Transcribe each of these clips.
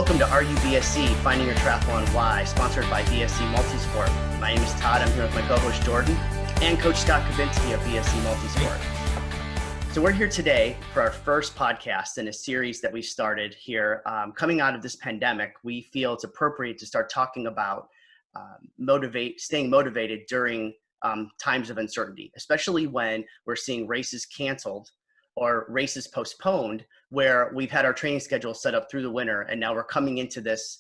Welcome to RUBSC, Finding Your Triathlon Why, sponsored by BSC Multisport. My name is Todd. I'm here with my co-host Jordan and Coach Scott Kabinski of BSC Multisport. So we're here today for our first podcast in a series that we started here. Coming out of this pandemic, we feel it's appropriate to start talking about staying motivated during times of uncertainty, especially when we're seeing races canceled or races postponed, where we've had our training schedule set up through the winter, and now we're coming into this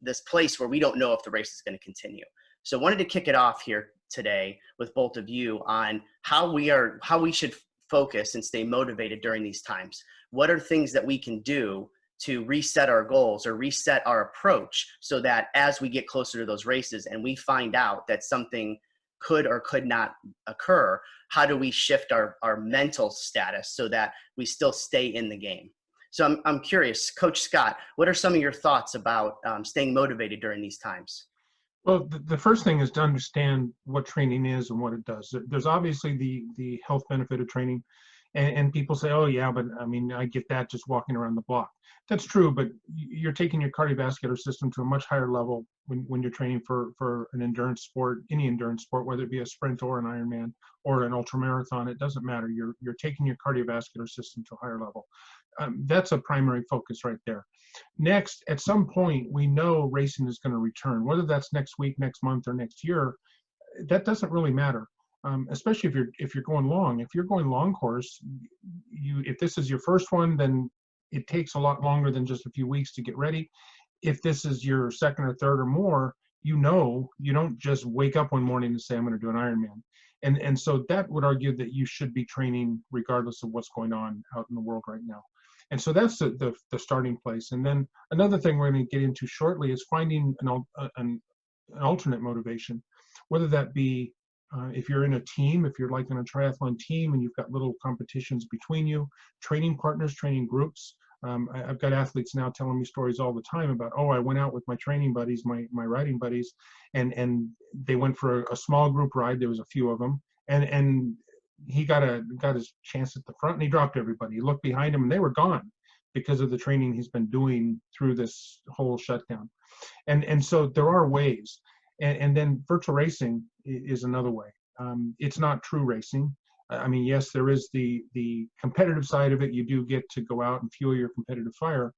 this place where we don't know if the race is going to continue. So I wanted to kick it off here today with both of you on how we should focus and stay motivated during these times. What are things that we can do to reset our goals or reset our approach so that as we get closer to those races and we find out that something could or could not occur, how do we shift our mental status so that we still stay in the game? So I'm curious, Coach Scott, what are some of your thoughts about staying motivated during these times? Well, the first thing is to understand what training is and what it does. There's obviously the health benefit of training, and people say, oh yeah, but I mean, I get that just walking around the block. That's true, but you're taking your cardiovascular system to a much higher level when you're training for an endurance sport, any endurance sport, whether it be a sprint or an Ironman or an ultramarathon. It doesn't matter. You're taking your cardiovascular system to a higher level. That's a primary focus right there. Next, at some point, we know racing is going to return, whether that's next week, next month, or next year. That doesn't really matter. Especially if you're going long. If you're going long course, if this is your first one, then it takes a lot longer than just a few weeks to get ready. If this is your second or third or more, you don't just wake up one morning and say, I'm going to do an Ironman. And so that would argue that you should be training regardless of what's going on out in the world right now. And so that's the starting place. And then another thing we're going to get into shortly is finding an alternate motivation, whether that be if you're in a team, if you're like in a triathlon team and you've got little competitions between you, training partners, training groups. I've got athletes now telling me stories all the time about, oh, I went out with my training buddies, my riding buddies, and they went for a small group ride. There was a few of them, and he got his chance at the front and he dropped everybody. He looked behind him and they were gone because of the training he's been doing through this whole shutdown. And so there are ways. And then virtual racing is another way. It's not true racing. I mean, yes, there is the competitive side of it. You do get to go out and fuel your competitive fire,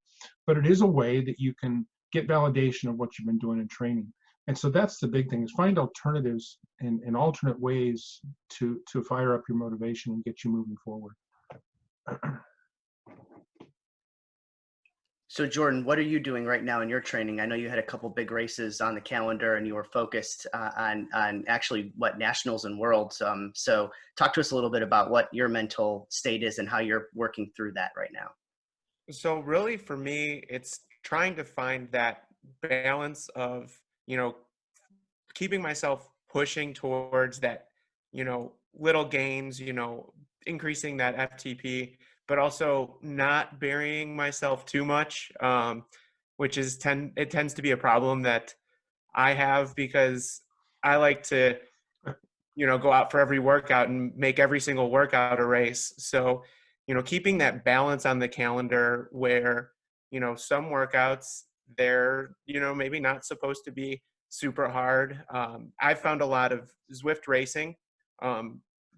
but it is a way that you can get validation of what you've been doing in training. And so that's the big thing, is find alternatives and alternate ways to fire up your motivation and get you moving forward. So Jordan, what are you doing right now in your training? I know you had a couple big races on the calendar and you were focused on actually nationals and worlds. So talk to us a little bit about what your mental state is and how you're working through that right now. So really for me, it's trying to find that balance of, keeping myself pushing towards that, little gains, increasing that FTP, but also not burying myself too much, which it tends to be a problem that I have because I like to, go out for every workout and make every single workout a race. So, keeping that balance on the calendar where, some workouts they're, maybe not supposed to be super hard. I've found a lot of Zwift racing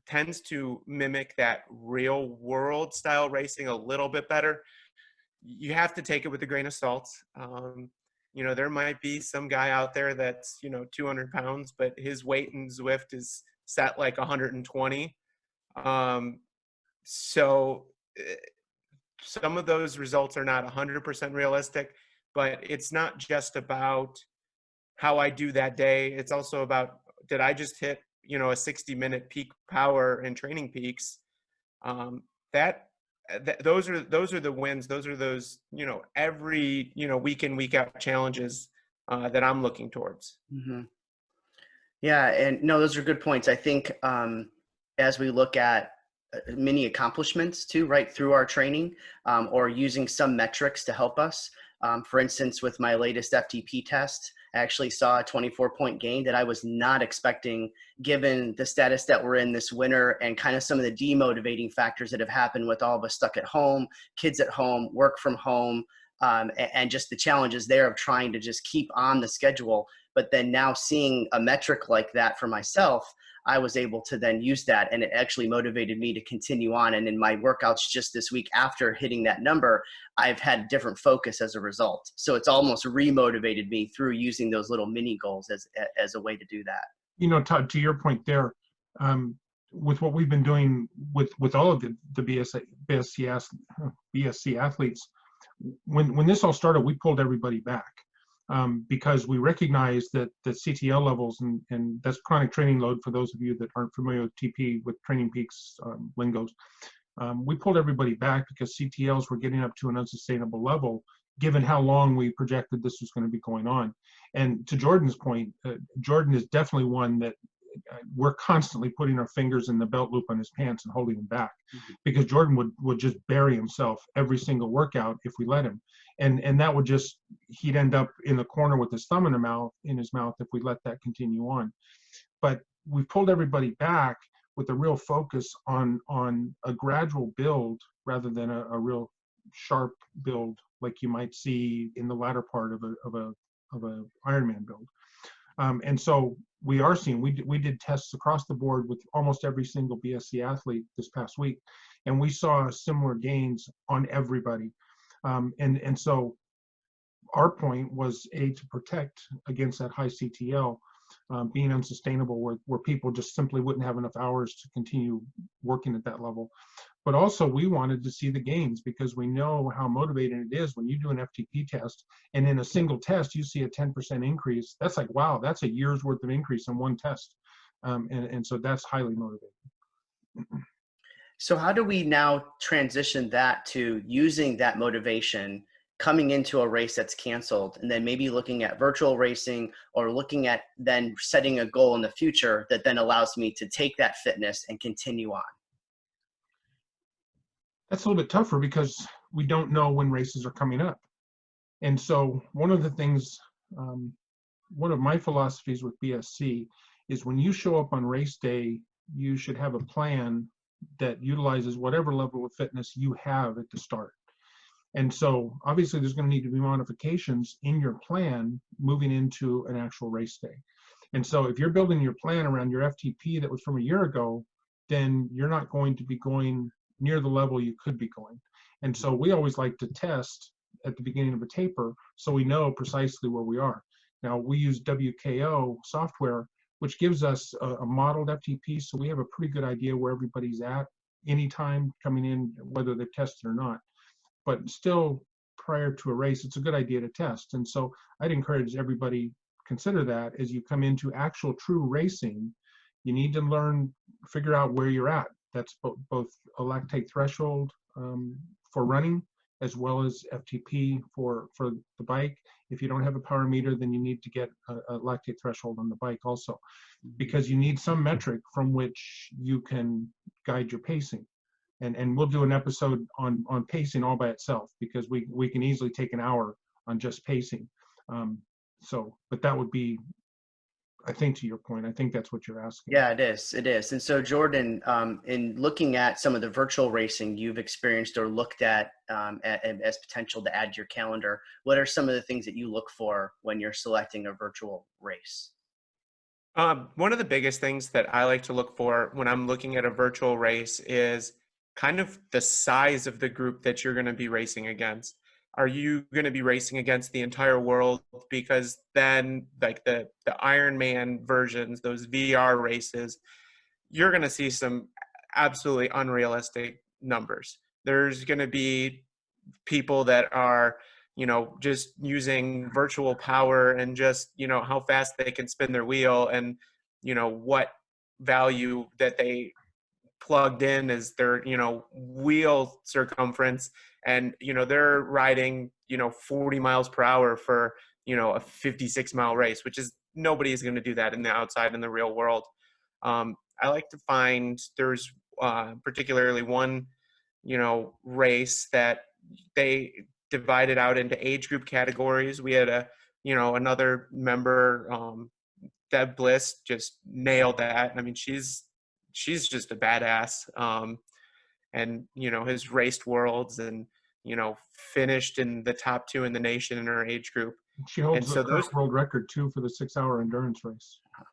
tends to mimic that real world style racing a little bit better. You have to take it with a grain of salt. There might be some guy out there that's, 200 pounds, but his weight in Zwift is set like 120. So some of those results are not 100% realistic, but it's not just about how I do that day. It's also about, did I just hit, a 60-minute peak power and training peaks? Those are the wins. Those are those, every, week in, week out challenges that I'm looking towards. Mm-hmm. Yeah. And no, those are good points. I think as we look at many accomplishments too, right, through our training or using some metrics to help us. For instance, with my latest FTP test, I actually saw a 24-point gain that I was not expecting given the status that we're in this winter and kind of some of the demotivating factors that have happened with all of us stuck at home, kids at home, work from home, and just the challenges there of trying to just keep on the schedule. But then now seeing a metric like that for myself, I was able to then use that, and it actually motivated me to continue on. And in my workouts just this week after hitting that number, I've had different focus as a result. So it's almost remotivated me through using those little mini goals as a way to do that. You know, Todd, to your point there, with what we've been doing with all of the BSC athletes, when this all started, we pulled everybody back. Because we recognize that the CTL levels, and that's chronic training load for those of you that aren't familiar with TP, with Training Peaks lingos, we pulled everybody back because CTLs were getting up to an unsustainable level given how long we projected this was going to be going on. And to Jordan's point, Jordan is definitely one that we're constantly putting our fingers in the belt loop on his pants and holding him back, because Jordan would just bury himself every single workout if we let him. And that would just, he'd end up in the corner with his thumb in his mouth if we let that continue on. But we pulled everybody back with a real focus on a gradual build rather than a real sharp build like you might see in the latter part of a Ironman build. And so we are seeing, we did tests across the board with almost every single BSC athlete this past week, and we saw similar gains on everybody. And so our point was to protect against that high CTL being unsustainable, where people just simply wouldn't have enough hours to continue working at that level. But also we wanted to see the gains, because we know how motivating it is when you do an FTP test and in a single test you see a 10% increase. That's like, wow, that's a year's worth of increase in one test. And so that's highly motivating. So how do we now transition that to using that motivation coming into a race that's canceled, and then maybe looking at virtual racing, or looking at then setting a goal in the future that then allows me to take that fitness and continue on? That's a little bit tougher because we don't know when races are coming up. And so one of the things, one of my philosophies with BSC is when you show up on race day, you should have a plan that utilizes whatever level of fitness you have at the start. And so obviously there's going to need to be modifications in your plan moving into an actual race day. And so if you're building your plan around your FTP that was from a year ago, then you're not going to be going near the level you could be going. And so we always like to test at the beginning of a taper so we know precisely where we are. Now we use WKO software, which gives us a modeled FTP, so we have a pretty good idea where everybody's at anytime coming in, whether they've tested or not. But still, prior to a race, it's a good idea to test. And so I'd encourage everybody consider that as you come into actual true racing. You need to figure out where you're at. That's both a lactate threshold for running, as well as FTP for the bike. If you don't have a power meter, then you need to get a lactate threshold on the bike also, because you need some metric from which you can guide your pacing. And we'll do an episode on pacing all by itself, because we can easily take an hour on just pacing. But that would be, I think, to your point, I think that's what you're asking. Yeah, it is. It is. And so Jordan, in looking at some of the virtual racing you've experienced or looked at as potential to add to your calendar, what are some of the things that you look for when you're selecting a virtual race? One of the biggest things that I like to look for when I'm looking at a virtual race is kind of the size of the group that you're going to be racing against. Are you going to be racing against the entire world? Because then, like the Ironman versions, those VR races, you're going to see some absolutely unrealistic numbers. There's going to be people that are, just using virtual power and just, how fast they can spin their wheel, and, what value that they plugged in is their, wheel circumference. And, they're riding, 40 miles per hour for, a 56-mile race, which is, nobody is going to do that in the real world. I like to find there's particularly one, race that they divided out into age group categories. We had another member, Deb Bliss, just nailed that. I mean, she's just a badass. And, has raced worlds, and, finished in the top 2 in the nation in her age group. She And holds so the current those, world record too for the 6-hour endurance race. Yeah.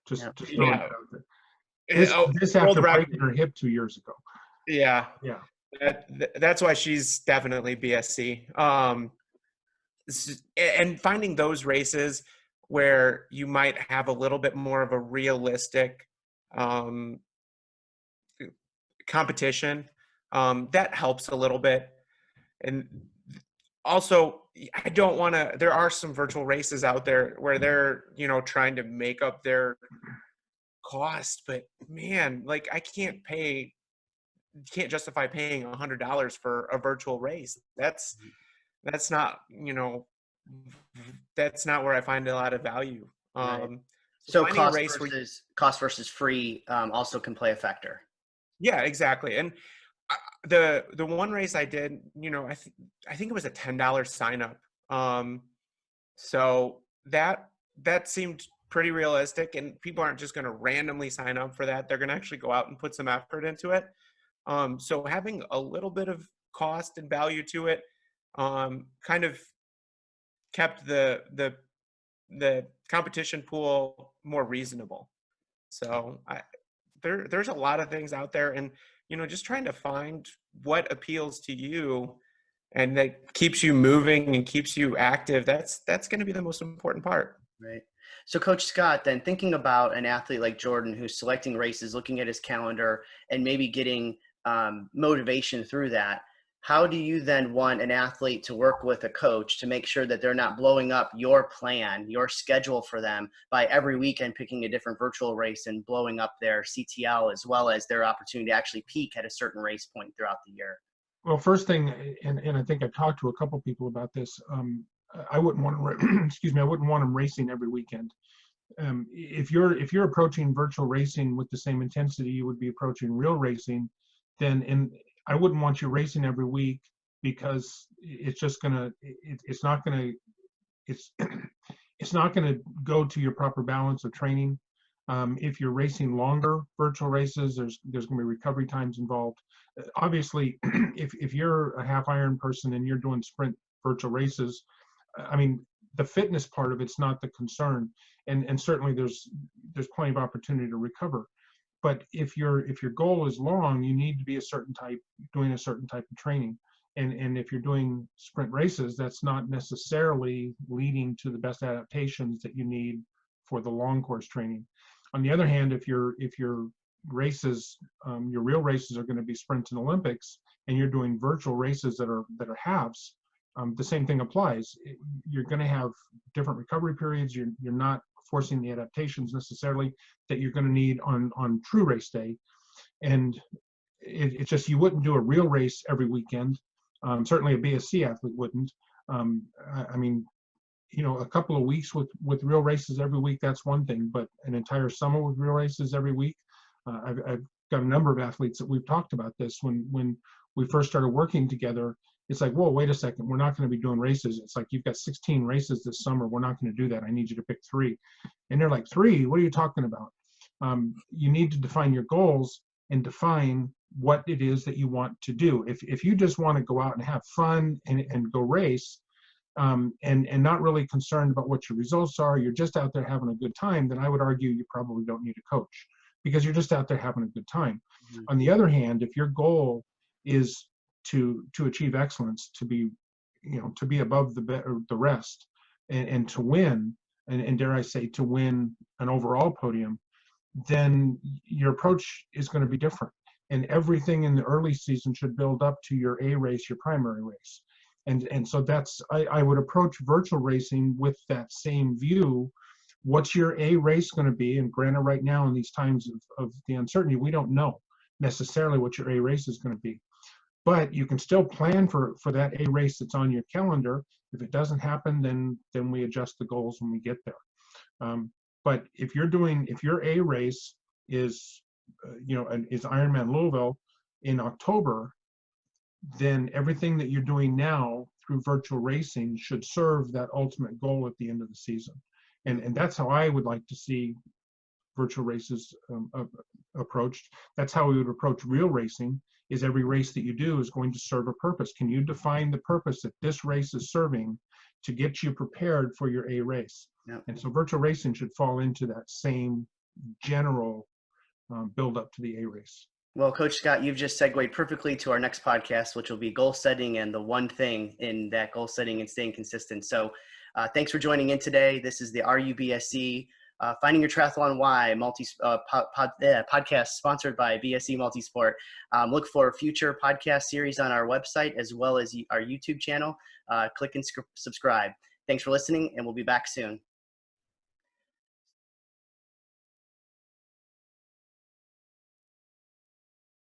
Just throwing yeah, it out there. This world after record. breaking her hip 2 years ago. Yeah. Yeah. That's why she's definitely BSC. And finding those races where you might have a little bit more of a realistic competition, that helps a little bit. And also, I don't want to, there are some virtual races out there where they're, trying to make up their cost, but man, like I can't justify paying $100 for a virtual race. That's not, that's not where I find a lot of value. Right. So So finding a race where cost versus free also can play a factor. yeah, exactly. And the one race I did, I think it was a $10 sign up. So that seemed pretty realistic, and people aren't just going to randomly sign up for that. They're going to actually go out and put some effort into it. So having a little bit of cost and value to it, kind of kept the competition pool more reasonable. So there's a lot of things out there, and just trying to find what appeals to you and that keeps you moving and keeps you active. That's going to be the most important part. Right. So Coach Scott, then thinking about an athlete like Jordan who's selecting races, looking at his calendar and maybe getting motivation through that, how do you then want an athlete to work with a coach to make sure that they're not blowing up your plan, your schedule for them by every weekend picking a different virtual race and blowing up their CTL as well as their opportunity to actually peak at a certain race point throughout the year? Well, first thing, and I think I talked to a couple people about this. I wouldn't want to, excuse me, I wouldn't want them racing every weekend. If you're approaching virtual racing with the same intensity you would be approaching real racing, then I wouldn't want you racing every week, because it's just gonna, it's not gonna, it's it's not gonna go to your proper balance of training. If you're racing longer virtual races, there's going to be recovery times involved. Obviously, if you're a half iron person and you're doing sprint virtual races, I mean, the fitness part of it's not the concern, and certainly there's plenty of opportunity to recover. But if your goal is long, you need to be doing a certain type of training. And if you're doing sprint races, that's not necessarily leading to the best adaptations that you need for the long course training. On the other hand, if your races, your real races are going to be sprints and Olympics, and you're doing virtual races that are halves, the same thing applies. You're going to have different recovery periods. You're not forcing the adaptations necessarily that you're going to need on true race day. And it's just, you wouldn't do a real race every weekend. Certainly a BSC athlete wouldn't. I mean, a couple of weeks with real races every week, that's one thing, but an entire summer with real races every week, I've got a number of athletes that we've talked about this. When we first started working together, it's like, whoa, wait a second, we're not going to be doing races. It's like, you've got 16 races this summer, we're not going to do that. I need you to pick 3. And they're like, 3? What are you talking about? You need to define your goals and define what it is that you want to do. If you just want to go out and have fun and go race, and not really concerned about what your results are, you're just out there having a good time, then I would argue you probably don't need a coach, because you're just out there having a good time. Mm-hmm. On the other hand, if your goal is to achieve excellence, to be above the rest, and to win, and dare I say, to win an overall podium, then your approach is going to be different. And everything in the early season should build up to your A race, your primary race. And so I would approach virtual racing with that same view. What's your A race going to be? And granted, right now in these times of the uncertainty, we don't know necessarily what your A race is going to be. But you can still plan for that A race that's on your calendar. If it doesn't happen, then we adjust the goals when we get there. But if your A race is is Ironman Louisville in October, then everything that you're doing now through virtual racing should serve that ultimate goal at the end of the season. And that's how I would like to see virtual races approached. That's how we would approach real racing, is every race that you do is going to serve a purpose. Can you define the purpose that this race is serving to get you prepared for your A race? Yep. And so virtual racing should fall into that same general build up to the A race. Well, Coach Scott, you've just segued perfectly to our next podcast, which will be goal setting and the one thing in that goal setting and staying consistent. So thanks for joining in today. This is the RUBSC Finding Your Triathlon Why podcast sponsored by BSC Multisport. Look for future podcast series on our website as well as our YouTube channel. Click and subscribe. Thanks for listening, and we'll be back soon.